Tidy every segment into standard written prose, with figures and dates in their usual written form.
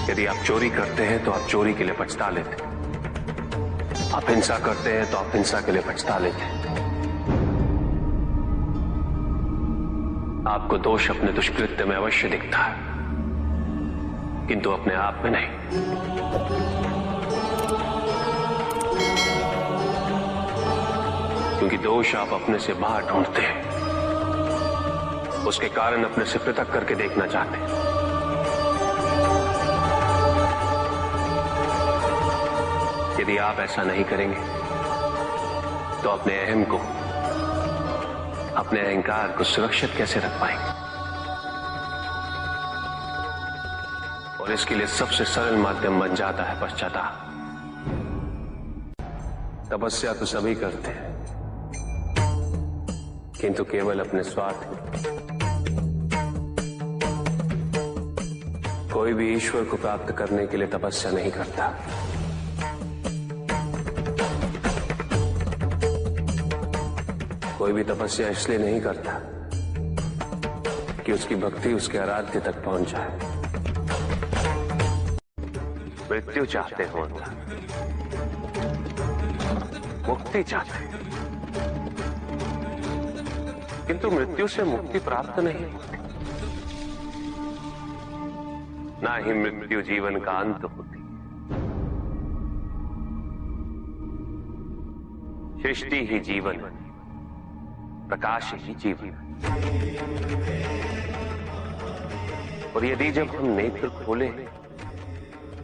यदि आप चोरी करते हैं तो आप चोरी के लिए पछता लेते हैं, आप हिंसा करते हैं तो आप हिंसा के लिए पछता लेते हैं। आपको दोष अपने दुष्कृत्य में अवश्य दिखता है, किंतु अपने आप में नहीं। क्योंकि दोष आप अपने से बाहर ढूंढते हैं, उसके कारण अपने से पृथक करके देखना चाहते हैं। यदि आप ऐसा नहीं करेंगे तो अपने अहम को, अपने अहंकार को सुरक्षित कैसे रख पाएंगे? और इसके लिए सबसे सरल माध्यम बन जाता है पश्चाताप। तपस्या तो सभी करते हैं, किंतु केवल अपने स्वार्थ में। कोई भी ईश्वर को प्राप्त करने के लिए तपस्या नहीं करता। कोई भी तपस्या इसलिए नहीं करता कि उसकी भक्ति उसके आराध्य तक पहुंच जाए। मृत्यु चाहते हो, मुक्ति चाहते हैं, किंतु मृत्यु से मुक्ति प्राप्त नहीं होती। ना ही मृत्यु जीवन का अंत होती। सृष्टि ही जीवन, प्रकाश ही जीवन। और यदि जब हम नेत्र खोले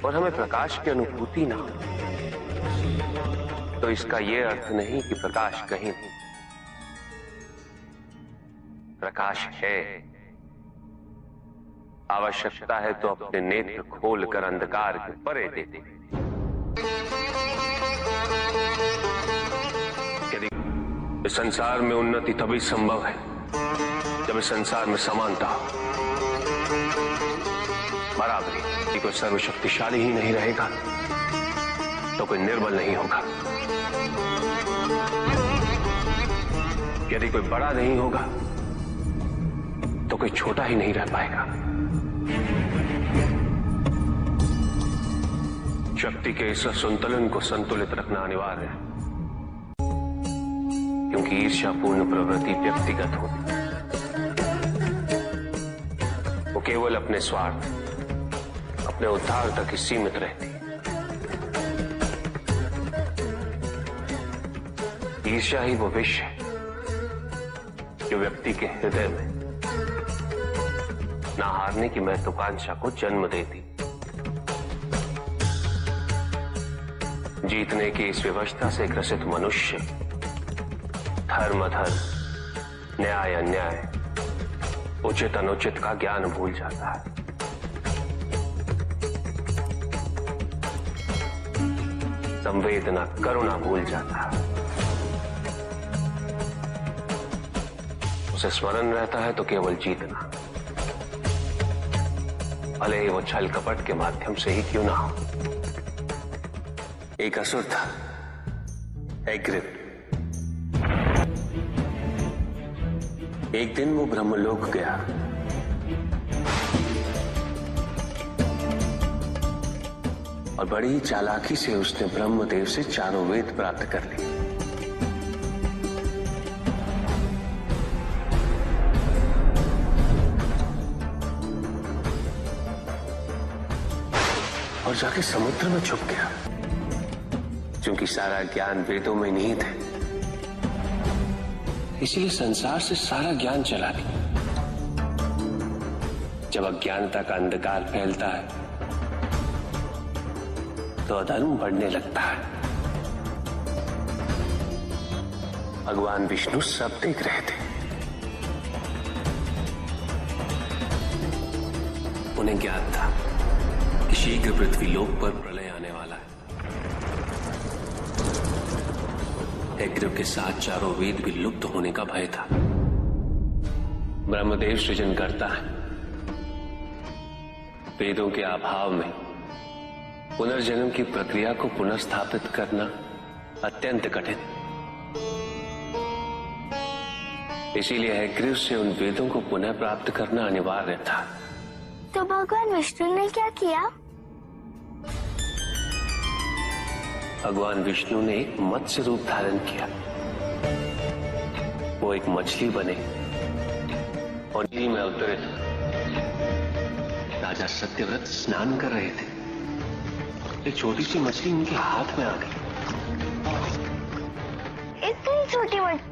और हमें प्रकाश की अनुभूति ना हो, तो इसका यह अर्थ नहीं कि प्रकाश कहीं नहीं। प्रकाश है। आवश्यकता है तो अपने नेत्र खोलकर अंधकार के परे दे दे। इस संसार में उन्नति तभी संभव है जब इस संसार में समानता हो, बराबरी। यदि कोई सर्वशक्तिशाली ही नहीं रहेगा तो कोई निर्बल नहीं होगा। यदि कोई बड़ा नहीं होगा तो कोई छोटा ही नहीं रह पाएगा। शक्ति के इस संतुलन को संतुलित रखना अनिवार्य है, क्योंकि ईर्ष्यापूर्ण प्रवृत्ति व्यक्तिगत होती है। वो केवल अपने स्वार्थ, अपने उद्धार तक ही सीमित रहती है। ईर्ष्या ही वो विष है जो व्यक्ति के हृदय में ना हारने की महत्वाकांक्षा को जन्म देती। जीतने की इस व्यवस्था से ग्रसित मनुष्य धर्म अधर्म, न्याय अन्याय, उचित अनुचित का ज्ञान भूल जाता है। संवेदना, करुणा भूल जाता है। उसे स्मरण रहता है तो केवल जीतना, भले ही वो छल कपट के माध्यम से ही क्यों ना हो। एक असुर था, एग्रिप। एक दिन वो ब्रह्मलोक गया। और बड़ी चालाकी से उसने ब्रह्मदेव से चारों वेद प्राप्त कर लिए। और जाके समुद्र में छुप गया, क्योंकि सारा ज्ञान वेदों में निहित है। इसीलिए संसार से सारा ज्ञान चला गया। जब अज्ञानता का अंधकार फैलता है तो अधर्म बढ़ने लगता है। भगवान विष्णु सब देख रहे थे। उन्हें ज्ञात था कि शीघ्र पृथ्वी लोक पर प्रलय आने वाला है। एग्रिप के साथ चारों वेद भी लुप्त होने का भय था। ब्रह्मदेव सृजन करता है। वेदों के अभाव में पुनर्जन्म की प्रक्रिया को पुनर्स्थापित करना अत्यंत कठिन। इसीलिए हयग्रीव से उन वेदों को पुनः प्राप्त करना अनिवार्य था। तो भगवान विष्णु ने क्या किया? भगवान विष्णु ने एक मत्स्य रूप धारण किया। वो एक मछली बने और नदी में अवतरित। राजा सत्यव्रत स्नान कर रहे थे। एक छोटी सी मछली उनके हाथ में आ गई। इतनी छोटी मछली?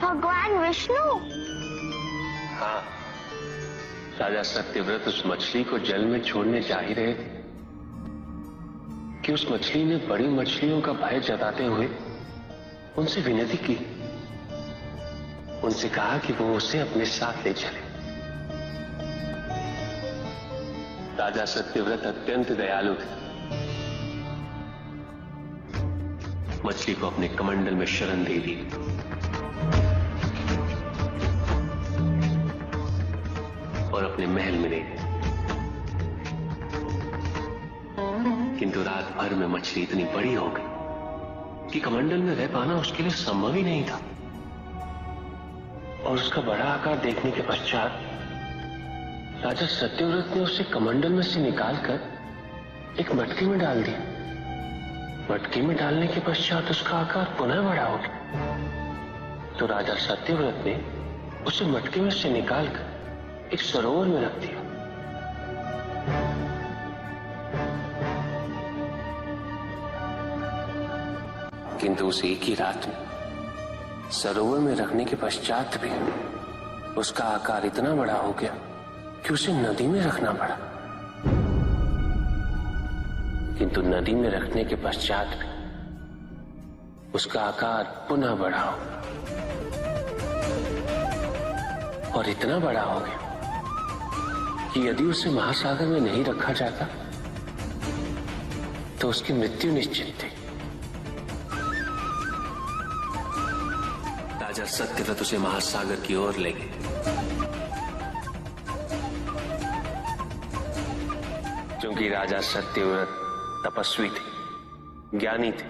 भगवान विष्णु? हाँ, राजा सत्यव्रत उस मछली को जल में छोड़ने जा ही रहे थे कि उस मछली ने बड़ी मछलियों का भय जताते हुए उनसे विनती की। उनसे कहा कि वो उसे अपने साथ ले चले। राजा सत्यव्रत अत्यंत दयालु थे। मछली को अपने कमंडल में शरण दे दी और अपने महल में ले गए। किंतु रात भर में मछली इतनी बड़ी हो गई कि कमंडल में रह पाना उसके लिए संभव ही नहीं था। और उसका बड़ा आकार देखने के पश्चात राजा सत्यव्रत ने उसे कमंडल में से निकालकर एक मटकी में डाल दिया। मटकी में डालने के पश्चात उसका आकार पुनः बड़ा हो गया। तो राजा सत्यव्रत ने उसे मटकी में से निकालकर एक सरोवर में रख दिया। किंतु उस एक ही रात में सरोवर में रखने के पश्चात भी उसका आकार इतना बड़ा हो गया कि उसे नदी में रखना पड़ा। किंतु नदी में रखने के पश्चात भी उसका आकार पुनः बड़ा हो और इतना बड़ा हो गया कि यदि उसे महासागर में नहीं रखा जाता तो उसकी मृत्यु निश्चित थी। राजा सत्यव्रत उसे महासागर की ओर ले गए। क्योंकि राजा सत्यव्रत तपस्वी थे, ज्ञानी थे,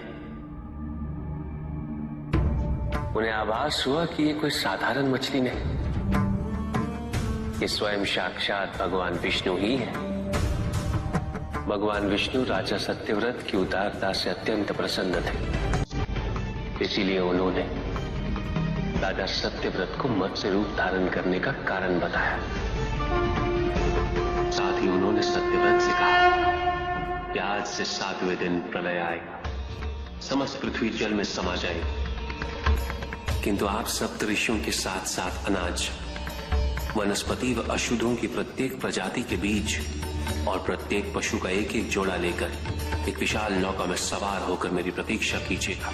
उन्हें आभास हुआ कि ये कोई साधारण मछली नहीं, ये स्वयं साक्षात भगवान विष्णु ही है। भगवान विष्णु राजा सत्यव्रत की उदारता से अत्यंत प्रसन्न थे। इसीलिए उन्होंने राजा सत्यव्रत को मत्स्य रूप धारण करने का कारण बताया। साथ ही उन्होंने सत्यव्रत से कहा कि आज से 7वें दिन प्रलय आएगा, समस्त पृथ्वी जल में समा जाएगी। किंतु आप सप्तऋषियों के साथ साथ अनाज, वनस्पति व अशुद्धों की प्रत्येक प्रजाति के बीज और प्रत्येक पशु का एक एक जोड़ा लेकर एक विशाल नौका में सवार होकर मेरी प्रतीक्षा कीजिएगा।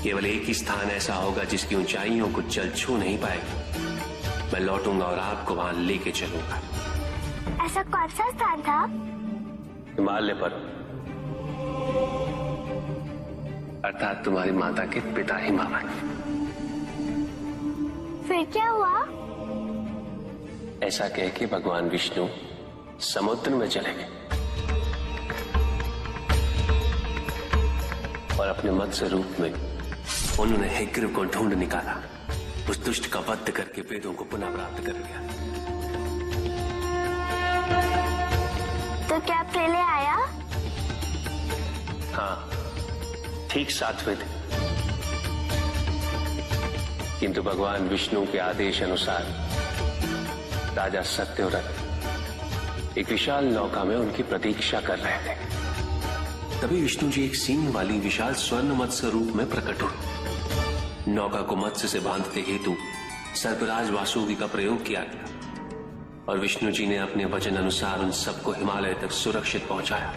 केवल एक ही स्थान ऐसा होगा जिसकी ऊंचाइयों को जल छू नहीं पाएगा। मैं लौटूंगा और आपको वहां लेके चलूंगा। ऐसा कौन सा स्थान था? हिमालय पर, अर्थात तुम्हारी माता के पिता हिमालय। फिर क्या हुआ? ऐसा कह के भगवान विष्णु समुद्र में चले गए और अपने मत्स्य रूप में उन्होंने हयग्रीव को ढूंढ निकाला। उस दुष्ट का वध करके वेदों को पुनः प्राप्त कर लिया। तो क्या प्रलय आया? हाँ, ठीक 7वें दिन। किंतु भगवान विष्णु के आदेश अनुसार राजा सत्यव्रत एक विशाल नौका में उनकी प्रतीक्षा कर रहे थे। तभी विष्णु जी एक सींग वाली विशाल स्वर्ण मत्स्य रूप में प्रकट हुए। नौका को मत्स्य से बांधते हेतु सर्पराज वासुकी का प्रयोग किया गया और विष्णु जी ने अपने वचन अनुसार उन सबको हिमालय तक सुरक्षित पहुंचाया।